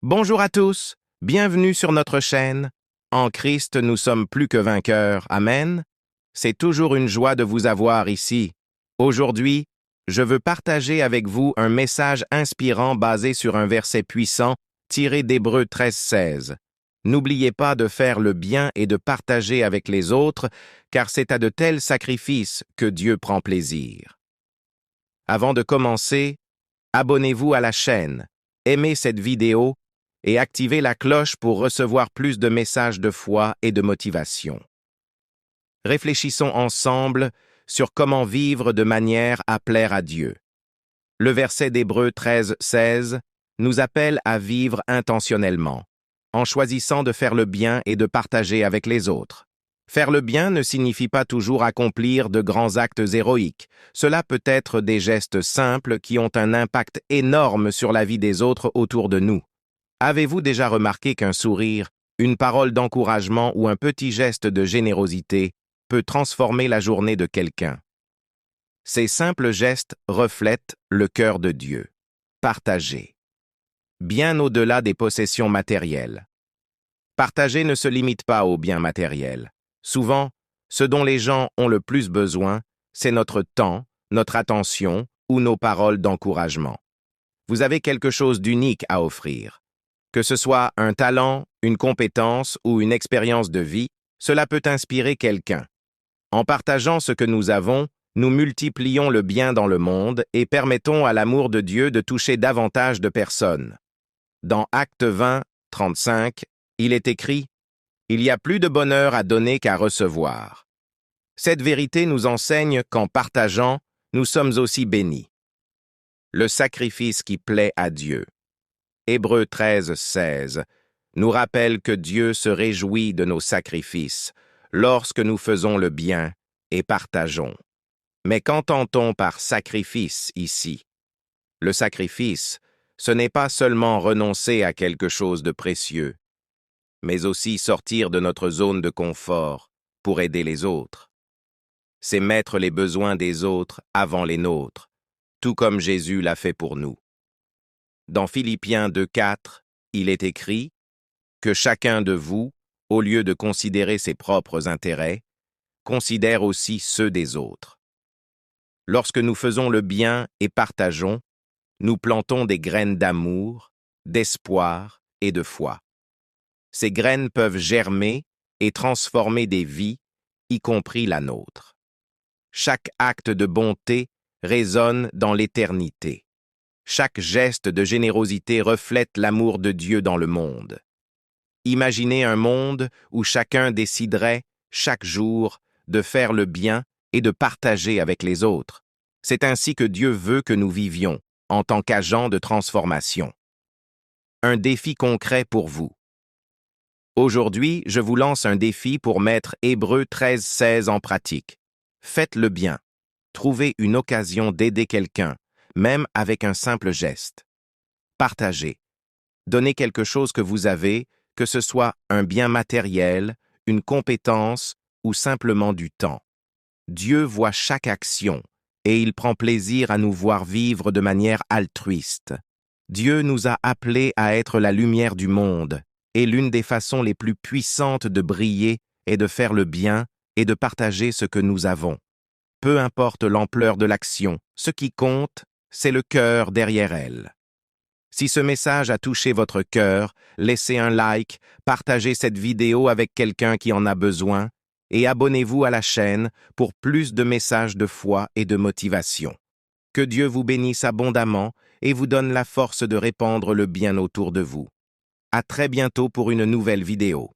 Bonjour à tous, bienvenue sur notre chaîne. En Christ, nous sommes plus que vainqueurs. Amen. C'est toujours une joie de vous avoir ici. Aujourd'hui, je veux partager avec vous un message inspirant basé sur un verset puissant tiré d'Hébreux 13:16. N'oubliez pas de faire le bien et de partager avec les autres, car c'est à de tels sacrifices que Dieu prend plaisir. Avant de commencer, abonnez-vous à la chaîne, aimez cette vidéo et activez la cloche pour recevoir plus de messages de foi et de motivation. Réfléchissons ensemble sur comment vivre de manière à plaire à Dieu. Le verset d'Hébreux 13:16 nous appelle à vivre intentionnellement, en choisissant de faire le bien et de partager avec les autres. Faire le bien ne signifie pas toujours accomplir de grands actes héroïques. Cela peut être des gestes simples qui ont un impact énorme sur la vie des autres autour de nous. Avez-vous déjà remarqué qu'un sourire, une parole d'encouragement ou un petit geste de générosité peut transformer la journée de quelqu'un? Ces simples gestes reflètent le cœur de Dieu. Partager. Bien au-delà des possessions matérielles. Partager ne se limite pas aux biens matériels. Souvent, ce dont les gens ont le plus besoin, c'est notre temps, notre attention ou nos paroles d'encouragement. Vous avez quelque chose d'unique à offrir. Que ce soit un talent, une compétence ou une expérience de vie, cela peut inspirer quelqu'un. En partageant ce que nous avons, nous multiplions le bien dans le monde et permettons à l'amour de Dieu de toucher davantage de personnes. Dans Actes 20, 35, il est écrit « Il y a plus de bonheur à donner qu'à recevoir ». Cette vérité nous enseigne qu'en partageant, nous sommes aussi bénis. Le sacrifice qui plaît à Dieu. Hébreux 13:16 nous rappelle que Dieu se réjouit de nos sacrifices lorsque nous faisons le bien et partageons. Mais qu'entend-on par sacrifice ici? Le sacrifice, ce n'est pas seulement renoncer à quelque chose de précieux, mais aussi sortir de notre zone de confort pour aider les autres. C'est mettre les besoins des autres avant les nôtres, tout comme Jésus l'a fait pour nous. Dans Philippiens 2:4, il est écrit que chacun de vous, au lieu de considérer ses propres intérêts, considère aussi ceux des autres. Lorsque nous faisons le bien et partageons, nous plantons des graines d'amour, d'espoir et de foi. Ces graines peuvent germer et transformer des vies, y compris la nôtre. Chaque acte de bonté résonne dans l'éternité. Chaque geste de générosité reflète l'amour de Dieu dans le monde. Imaginez un monde où chacun déciderait, chaque jour, de faire le bien et de partager avec les autres. C'est ainsi que Dieu veut que nous vivions, en tant qu'agents de transformation. Un défi concret pour vous. Aujourd'hui, je vous lance un défi pour mettre Hébreux 13:16 en pratique. Faites le bien. Trouvez une occasion d'aider quelqu'un, même avec un simple geste. Partagez. Donnez quelque chose que vous avez, que ce soit un bien matériel, une compétence ou simplement du temps. Dieu voit chaque action et il prend plaisir à nous voir vivre de manière altruiste. Dieu nous a appelés à être la lumière du monde et l'une des façons les plus puissantes de briller est de faire le bien et de partager ce que nous avons. Peu importe l'ampleur de l'action, ce qui compte, c'est le cœur derrière elle. Si ce message a touché votre cœur, laissez un like, partagez cette vidéo avec quelqu'un qui en a besoin et abonnez-vous à la chaîne pour plus de messages de foi et de motivation. Que Dieu vous bénisse abondamment et vous donne la force de répandre le bien autour de vous. À très bientôt pour une nouvelle vidéo.